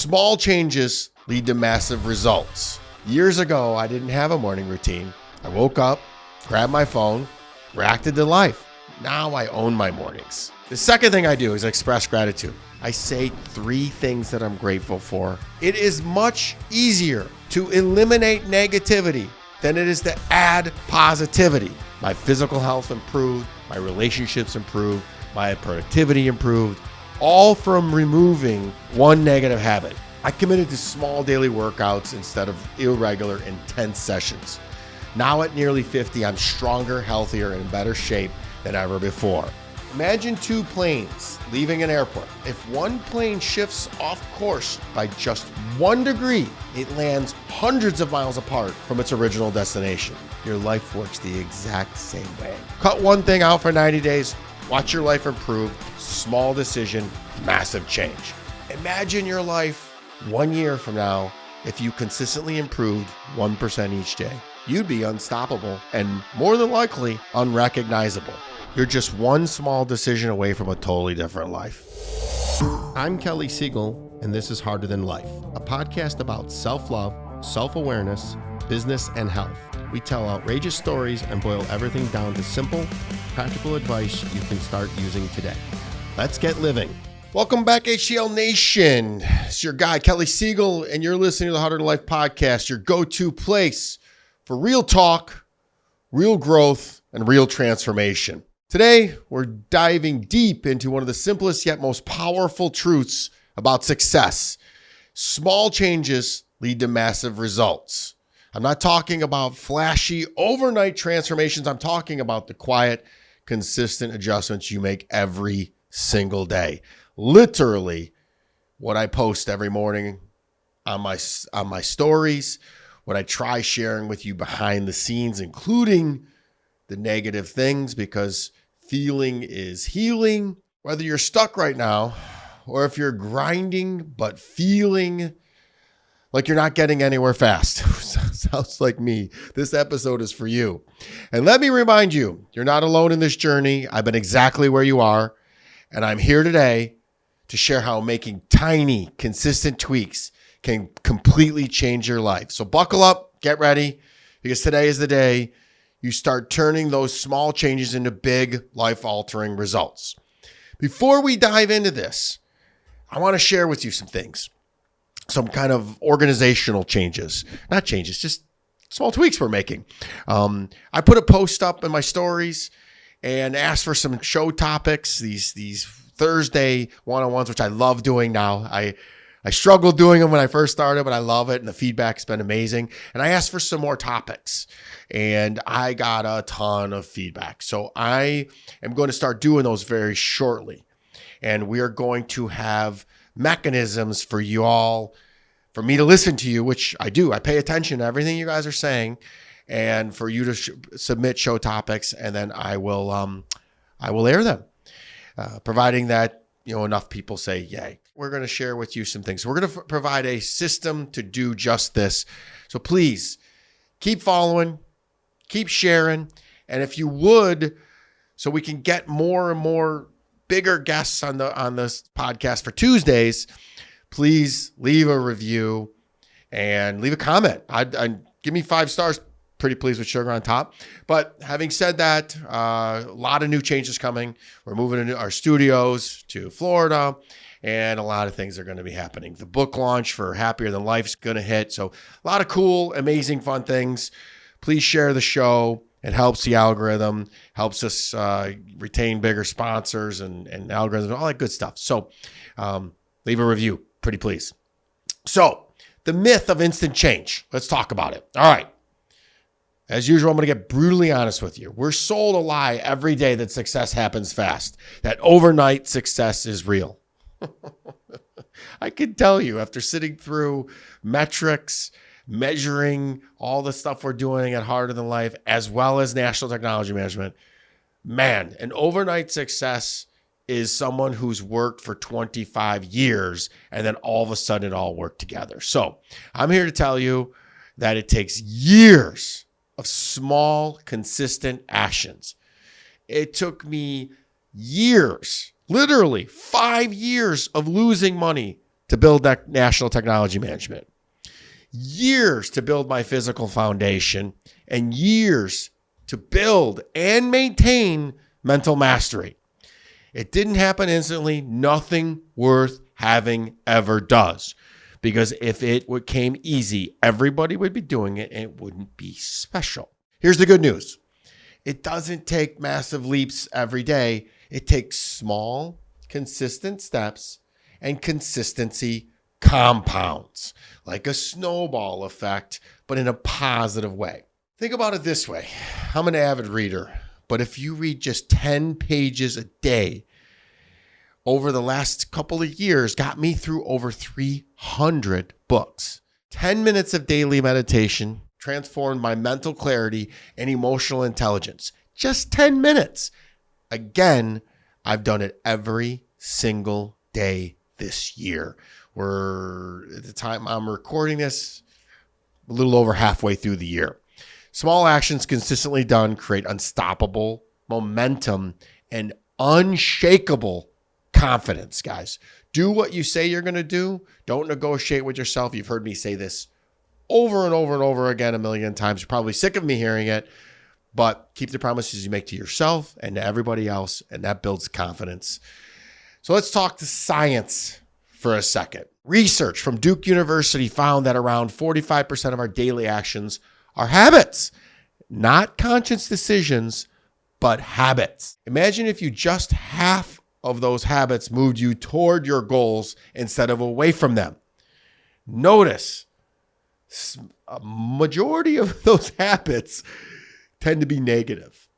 Small changes lead to massive results. Years ago, I didn't have a morning routine. I woke up, grabbed my phone, reacted to life. Now I own my mornings. The second thing I do is express gratitude. I say 3 things that I'm grateful for. It is much easier to eliminate negativity than it is to add positivity. My physical health improved, my relationships improved, my productivity improved, all from removing one negative habit. I committed to small daily workouts instead of irregular, intense sessions. Now at nearly 50, I'm stronger, healthier, and in better shape than ever before. Imagine 2 planes leaving an airport. If one plane shifts off course by just 1 degree, it lands hundreds of miles apart from its original destination. Your life works the exact same way. Cut one thing out for 90 days, watch your life improve. Small decision, massive change. Imagine your life 1 year from now if you consistently improved 1% each day. You'd be unstoppable and more than likely unrecognizable. You're just one small decision away from a totally different life. I'm Kelly Siegel, and this is Harder Than Life, a podcast about self-love, self-awareness, business, and health. We tell outrageous stories and boil everything down to simple, practical advice you can start using today. Let's get living. Welcome back, HCL Nation. It's your guy, Kelly Siegel, and you're listening to the Harder Than Life podcast, your go-to place for real talk, real growth, and real transformation. Today, we're diving deep into one of the simplest yet most powerful truths about success. Small changes lead to massive results. I'm not talking about flashy overnight transformations. I'm talking about the quiet, consistent adjustments you make every single day. Literally, what I post every morning on my stories, what I try sharing with you behind the scenes, including the negative things, because feeling is healing. Whether you're stuck right now or if you're grinding but feeling like you're not getting anywhere fast. Sounds like me. This episode is for you. And let me remind you, you're not alone in this journey. I've been exactly where you are. And I'm here today to share how making tiny, consistent tweaks can completely change your life. So buckle up, get ready, because today is the day you start turning those small changes into big, life-altering results. Before we dive into this, I want to share with you some things. Some kind of organizational changes. Not changes, just small tweaks we're making. I put a post up in my stories and asked for some show topics, these Thursday one-on-ones, which I love doing now. I struggled doing them when I first started, but I love it, and the feedback's been amazing. And I asked for some more topics, and I got a ton of feedback. So I am going to start doing those very shortly. And we are going to have mechanisms for you all, for me to listen to you, which I do. I pay attention to everything you guys are saying, and for you to submit show topics, and then I will air them, providing that enough people say yay. We're going to share with you some things. We're going to provide a system to do just this. So please keep following, keep sharing, and if you would, so we can get more and more bigger guests on this podcast for Tuesdays, please leave a review and leave a comment. I'd give me 5 stars. Pretty pleased with sugar on top. But having said that, a lot of new changes coming. We're moving into our studios to Florida, and a lot of things are going to be happening. The book launch for Happier Than Life's going to hit. So a lot of cool, amazing, fun things. Please share the show. It helps the algorithm, helps us retain bigger sponsors and algorithms, all that good stuff. So leave a review, pretty please. So the myth of instant change. Let's talk about it. All right. As usual, I'm going to get brutally honest with you. We're sold a lie every day that success happens fast, that overnight success is real. I can tell you, after sitting through metrics, measuring all the stuff we're doing at Harder Than Life, as well as National Technology Management, man, an overnight success is someone who's worked for 25 years and then all of a sudden it all worked together. So I'm here to tell you that it takes years of small, consistent actions. It took me years, literally 5 years of losing money to build that national technology management, years to build my physical foundation, and years to build and maintain mental mastery. It didn't happen instantly. Nothing worth having ever does. Because if it came easy, everybody would be doing it and it wouldn't be special. Here's the good news. It doesn't take massive leaps every day. It takes small, consistent steps, and consistency compounds, like a snowball effect, but in a positive way. Think about it this way. I'm an avid reader, but if you read just 10 pages a day over the last couple of years, got me through over 300 books. 10 minutes of daily meditation transformed my mental clarity and emotional intelligence. Just 10 minutes. Again, I've done it every single day this year. We're, at the time I'm recording this, a little over halfway through the year. Small actions consistently done create unstoppable momentum and unshakable confidence, guys. Do what you say you're going to do. Don't negotiate with yourself. You've heard me say this over and over and over again a million times. You're probably sick of me hearing it, but keep the promises you make to yourself and to everybody else, and that builds confidence. So let's talk to science for a second. Research from Duke University found that around 45% of our daily actions are habits, not conscious decisions, but habits. Imagine if you just half of those habits moved you toward your goals instead of away from them. Notice a majority of those habits tend to be negative.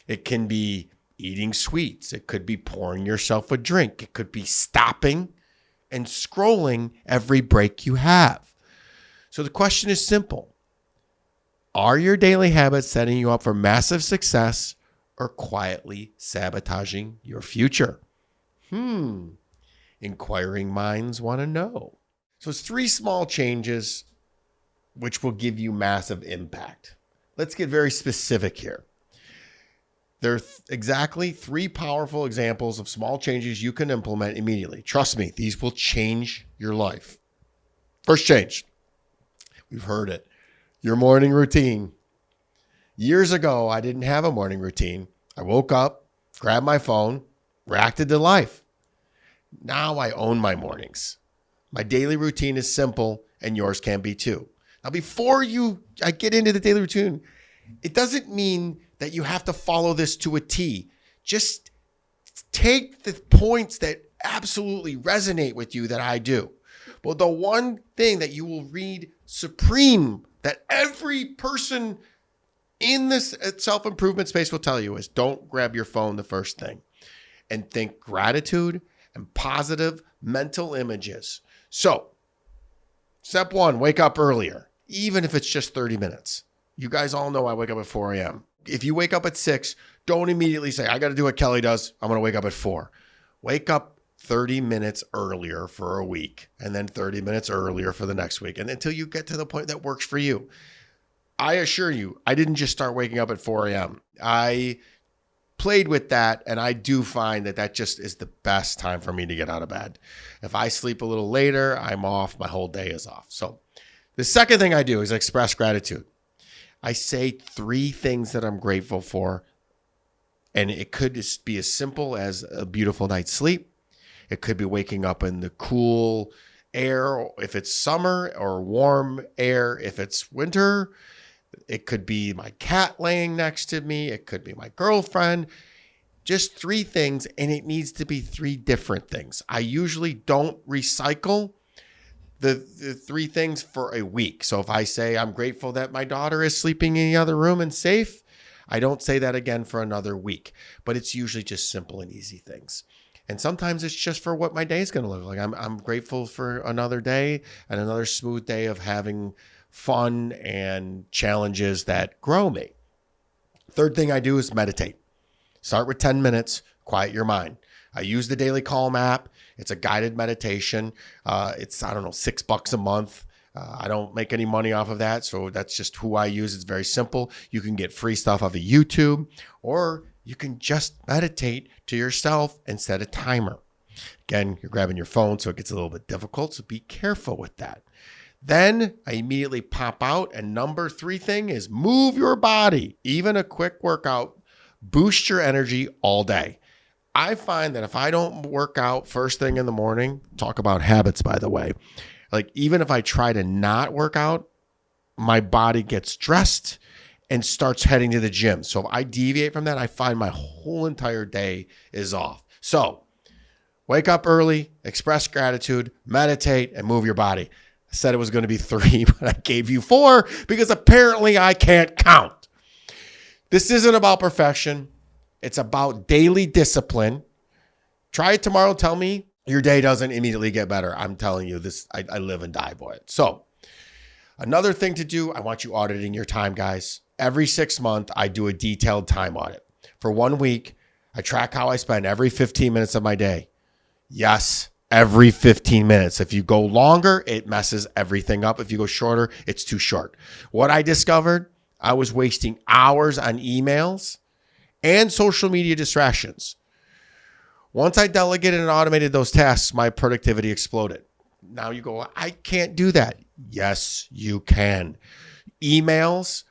It can be eating sweets. It could be pouring yourself a drink. It could be stopping and scrolling every break you have. So the question is simple. Are your daily habits setting you up for massive success or quietly sabotaging your future? Inquiring minds want to know. So it's 3 small changes which will give you massive impact. Let's get very specific here. There are exactly 3 powerful examples of small changes you can implement immediately. Trust me, these will change your life. First change. We've heard it. Your morning routine. Years ago, I didn't have a morning routine. I woke up, grabbed my phone, reacted to life. Now I own my mornings. My daily routine is simple, and yours can be too. Now, before I get into the daily routine, it doesn't mean that you have to follow this to a T. Just take the points that absolutely resonate with you that I do. But the one thing that you will read supreme that every person in this self-improvement space will tell you is don't grab your phone the first thing, and think gratitude and positive mental images. So step 1, wake up earlier, even if it's just 30 minutes. You guys all know I wake up at 4 a.m. If you wake up at 6, don't immediately say, I got to do what Kelly does. I'm going to wake up at 4. Wake up 30 minutes earlier for a week, and then 30 minutes earlier for the next week, and until you get to the point that works for you. I assure you, I didn't just start waking up at 4 a.m. I played with that, and I do find that just is the best time for me to get out of bed. If I sleep a little later, I'm off. My whole day is off. So the second thing I do is express gratitude. I say 3 things that I'm grateful for, and it could just be as simple as a beautiful night's sleep. It could be waking up in the cool air if it's summer, or warm air if it's winter. It could be my cat laying next to me. It could be my girlfriend. Just 3 things, and it needs to be 3 different things. I usually don't recycle the 3 things for a week. So if I say I'm grateful that my daughter is sleeping in the other room and safe, I don't say that again for another week. But it's usually just simple and easy things. And sometimes it's just for what my day is going to look like. I'm grateful for another day and another smooth day of having fun and challenges that grow me. Third thing I do is meditate. Start with 10 minutes, quiet your mind. I use the Daily Calm app. It's a guided meditation. It's, $6 a month. I don't make any money off of that. So that's just who I use. It's very simple. You can get free stuff off of YouTube, or you can just meditate to yourself and set a timer. Again, you're grabbing your phone, so it gets a little bit difficult. So be careful with that. Then I immediately pop out. And number 3 thing is move your body. Even a quick workout, boost your energy all day. I find that if I don't work out first thing in the morning, talk about habits, by the way, like even if I try to not work out, my body gets stressed and starts heading to the gym. So if I deviate from that, I find my whole entire day is off. So wake up early, express gratitude, meditate, and move your body. I said it was going to be 3, but I gave you 4 because apparently I can't count. This isn't about perfection. It's about daily discipline. Try it tomorrow. Tell me your day doesn't immediately get better. I'm telling you this, I live and die by it. So another thing to do, I want you auditing your time, guys. Every 6 months, I do a detailed time audit. For 1 week, I track how I spend every 15 minutes of my day. Yes, every 15 minutes. If you go longer, it messes everything up. If you go shorter, it's too short. What I discovered, I was wasting hours on emails and social media distractions. Once I delegated and automated those tasks, my productivity exploded. Now you go, I can't do that. Yes, you can. Emails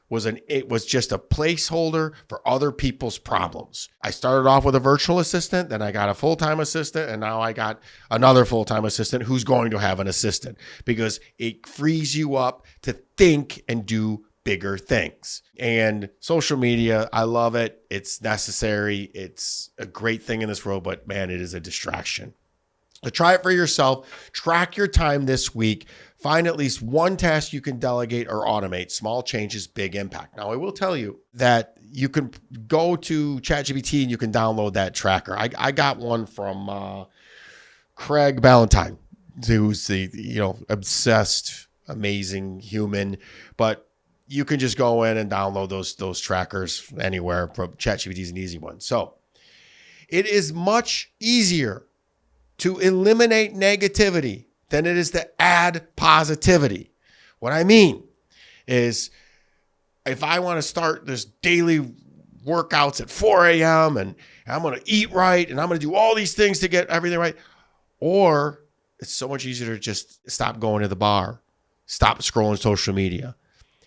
it was just a placeholder for other people's problems. I started off with a virtual assistant, then I got a full-time assistant, and now I got another full-time assistant who's going to have an assistant because it frees you up to think and do bigger things. And social media, I love it. It's necessary. It's a great thing in this world, but man, it is a distraction. So try it for yourself. Track your time this week. Find at least one task you can delegate or automate. Small changes, big impact. Now, I will tell you that you can go to ChatGPT and you can download that tracker. I got one from Craig Ballantyne, who's the obsessed, amazing human. But you can just go in and download those trackers anywhere. From ChatGPT is an easy one. So it is much easier to eliminate negativity than it is to add positivity. What I mean is if I want to start this daily workouts at 4 a.m. and I'm going to eat right and I'm going to do all these things to get everything right, or it's so much easier to just stop going to the bar, stop scrolling social media,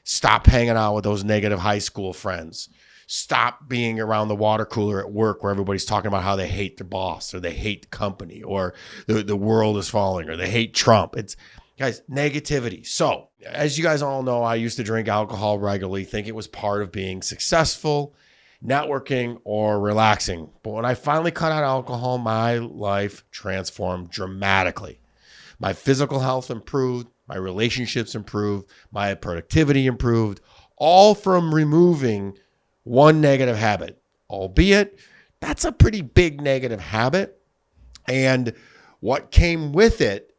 stop hanging out with those negative high school friends, stop being around the water cooler at work where everybody's talking about how they hate their boss or they hate the company or the world is falling or they hate Trump. It's, guys, negativity. So as you guys all know, I used to drink alcohol regularly, think it was part of being successful, networking, or relaxing. But when I finally cut out alcohol, my life transformed dramatically. My physical health improved, my relationships improved, my productivity improved, all from removing one negative habit, albeit that's a pretty big negative habit. And what came with it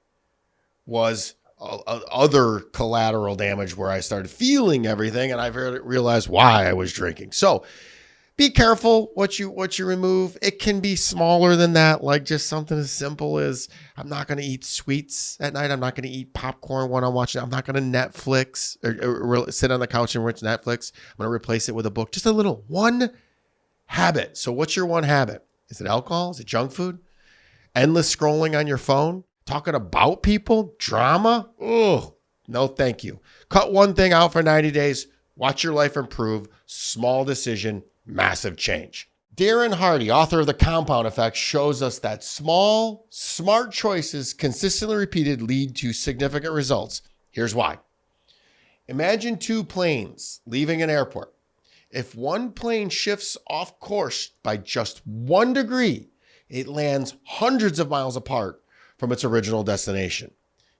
was other collateral damage where I started feeling everything and I realized why I was drinking. So be careful what you remove. It can be smaller than that, like just something as simple as I'm not going to eat sweets at night. I'm not going to eat popcorn when I'm watching. I'm not going to Netflix or sit on the couch and watch Netflix. I'm going to replace it with a book. Just a little one habit. So what's your one habit? Is it alcohol? Is it junk food? Endless scrolling on your phone? Talking about people? Drama? Oh, no, thank you. Cut one thing out for 90 days. Watch your life improve. Small decision. Massive change. Darren Hardy, author of The Compound Effect, shows us that small, smart choices consistently repeated lead to significant results. Here's why. Imagine 2 planes leaving an airport. If one plane shifts off course by just 1 degree, it lands hundreds of miles apart from its original destination.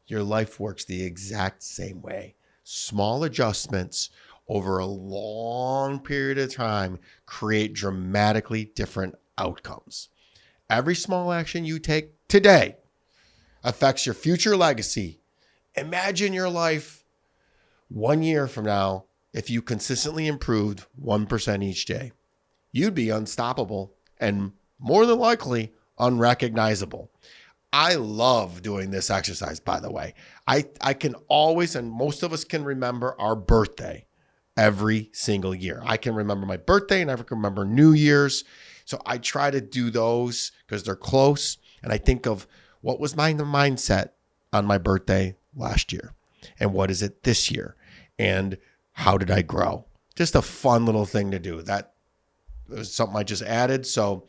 Your life works the exact same way. Small adjustments over a long period of time create dramatically different outcomes. Every small action you take today affects your future legacy. Imagine your life 1 year from now if you consistently improved 1% each day. You'd be unstoppable and more than likely unrecognizable. I love doing this exercise, by the way. I can always, and most of us can remember our birthday every single year. I can remember my birthday and I can remember New Year's. So I try to do those because they're close. And I think of what was my mindset on my birthday last year and what is it this year and how did I grow? Just a fun little thing to do. That was something I just added. So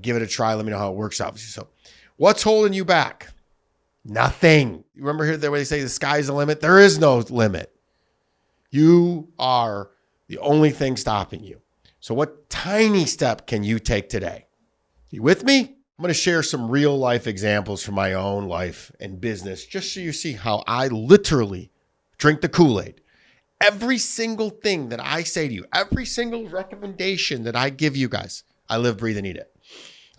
give it a try. Let me know how it works out. So what's holding you back? Nothing. You remember here where they say the sky's the limit? There is no limit. You are the only thing stopping you. So what tiny step can you take today? You with me? I'm going to share some real life examples from my own life and business, just so you see how I literally drink the Kool-Aid. Every single thing that I say to you, every single recommendation that I give you guys, I live, breathe, and eat it.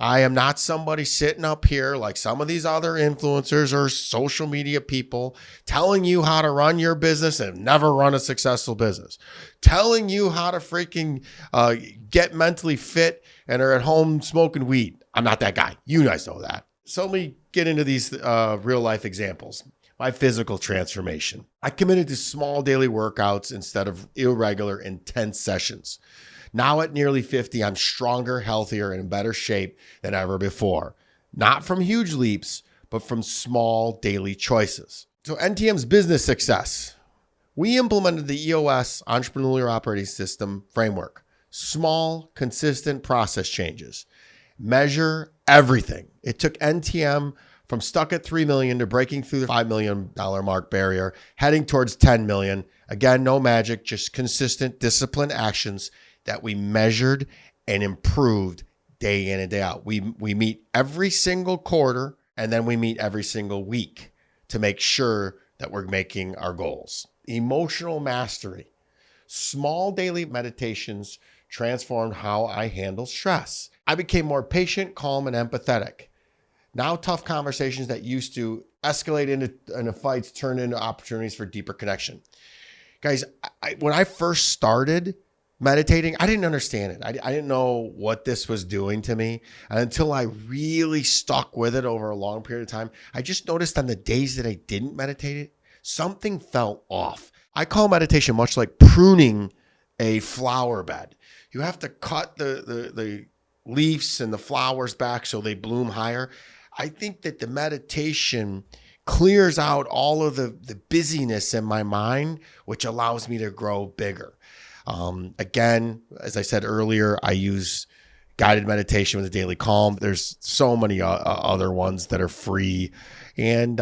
I am not somebody sitting up here like some of these other influencers or social media people telling you how to run your business and never run a successful business, telling you how to freaking get mentally fit and are at home smoking weed. I'm not that guy. You guys know that. So let me get into these real life examples. My physical transformation. I committed to small daily workouts instead of irregular, intense sessions. Now at nearly 50, I'm stronger, healthier, and in better shape than ever before. Not from huge leaps, but from small daily choices. So NTM's business success. We implemented the EOS Entrepreneurial Operating System framework. Small, consistent process changes. Measure everything. It took NTM from stuck at 3 million to breaking through the $5 million mark barrier, heading towards 10 million. Again, no magic, just consistent, disciplined actions that we measured and improved day in and day out. We meet every single quarter, and then we meet every single week to make sure that we're making our goals. Emotional mastery. Small daily meditations transformed how I handle stress. I became more patient, calm, and empathetic. Now tough conversations that used to escalate into fights turn into opportunities for deeper connection. Guys, when I first started meditating, I didn't understand it. I didn't know what this was doing to me. And until I really stuck with it over a long period of time, I just noticed on the days that I didn't meditate, something felt off. I call meditation much like pruning a flower bed. You have to cut the leaves and the flowers back so they bloom higher. I think that the meditation clears out all of the busyness in my mind, which allows me to grow bigger. Again, as I said earlier, I use guided meditation with a daily calm. There's so many other ones that are free, and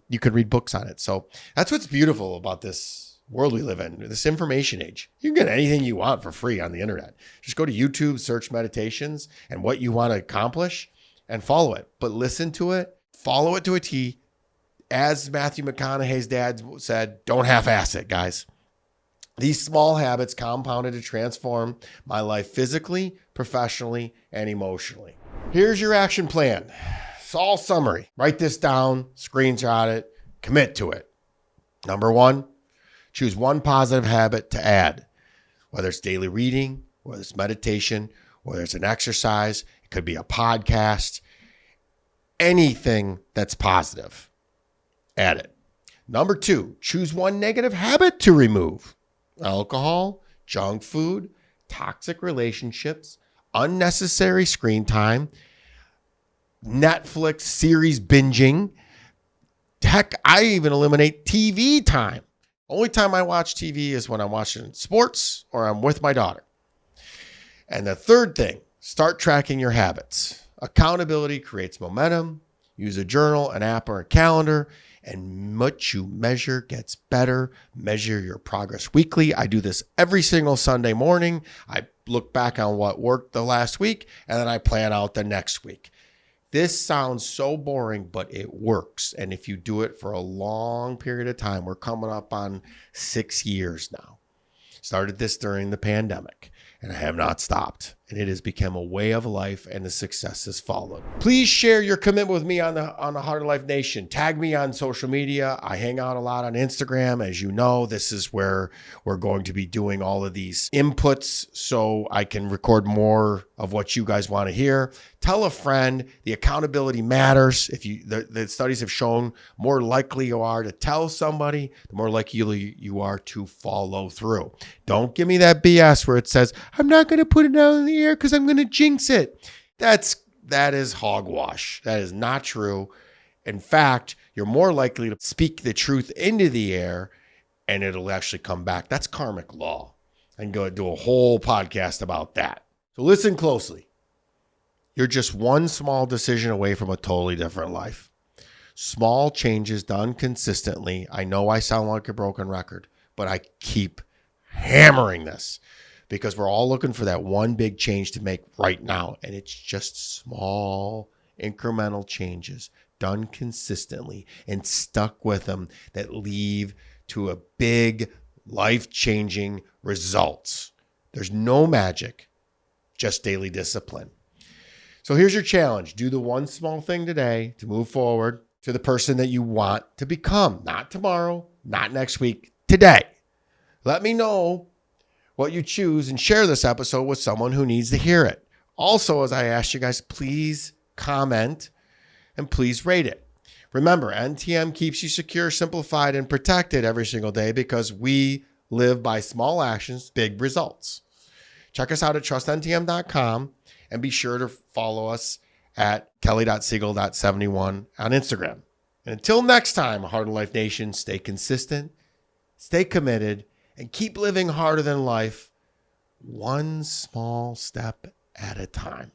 you can read books on it. So that's what's beautiful about this world we live in, this information age. You can get anything you want for free on the internet. Just go to YouTube, search meditations and what you want to accomplish and follow it. But listen to it, follow it to a T. As Matthew McConaughey's dad said, don't half-ass it, guys. These small habits compounded to transform my life physically, professionally, and emotionally. Here's your action plan. It's all summary. Write this down, screenshot it, commit to it. Number 1, choose one positive habit to add, whether it's daily reading, whether it's meditation, whether it's an exercise, it could be a podcast, anything that's positive, add it. Number 2, choose one negative habit to remove. Alcohol, junk food, toxic relationships, unnecessary screen time, Netflix series binging. Heck, I even eliminate TV time. Only time I watch TV is when I'm watching sports or I'm with my daughter. And the third thing, start tracking your habits. Accountability creates momentum. Use a journal, an app, or a calendar. And what you measure gets better. Measure your progress weekly. I do this every single Sunday morning. I look back on what worked the last week, and then I plan out the next week. This sounds so boring, but it works. And if you do it for a long period of time, we're coming up on 6 years now. Started this during the pandemic, and I have not stopped. And it has become a way of life, and the success has followed. Please share your commitment with me on the Heart of Life Nation. Tag me on social media. I hang out a lot on Instagram. As you know, this is where we're going to be doing all of these inputs so I can record more of what you guys want to hear. Tell a friend. The accountability matters. If the studies have shown, more likely you are to tell somebody, the more likely you are to follow through. Don't give me that BS where it says, I'm not going to put it out in the air because I'm going to jinx it. That's That is hogwash. That is not true. In fact, you're more likely to speak the truth into the air and it'll actually come back. That's karmic law. I can go do a whole podcast about that. So listen closely. You're just one small decision away from a totally different life. Small changes done consistently. I know I sound like a broken record, but I keep hammering this because we're all looking for that one big change to make right now. And it's just small incremental changes done consistently and stuck with them that lead to a big life-changing results. There's no magic, just daily discipline. So here's your challenge. Do the one small thing today to move forward to the person that you want to become. Not tomorrow, not next week, today. Let me know what you choose and share this episode with someone who needs to hear it. Also, as I asked you guys, please comment and please rate it. Remember, NTM keeps you secure, simplified, and protected every single day because we live by small actions, big results. Check us out at trustntm.com and be sure to follow us at kelly.siegel.71 on Instagram. And until next time, Heart of Life Nation, stay consistent, stay committed, and keep living harder than life, one small step at a time.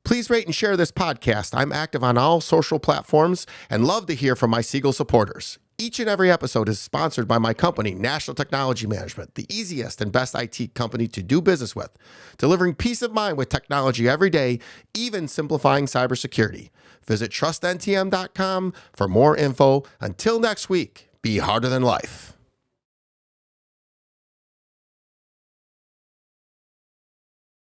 Please rate and share this podcast. I'm active on all social platforms and love to hear from my Siegel supporters. Each and every episode is sponsored by my company, National Technology Management, the easiest and best IT company to do business with, delivering peace of mind with technology every day, even simplifying cybersecurity. Visit trustntm.com for more info. Until next week, be harder than life.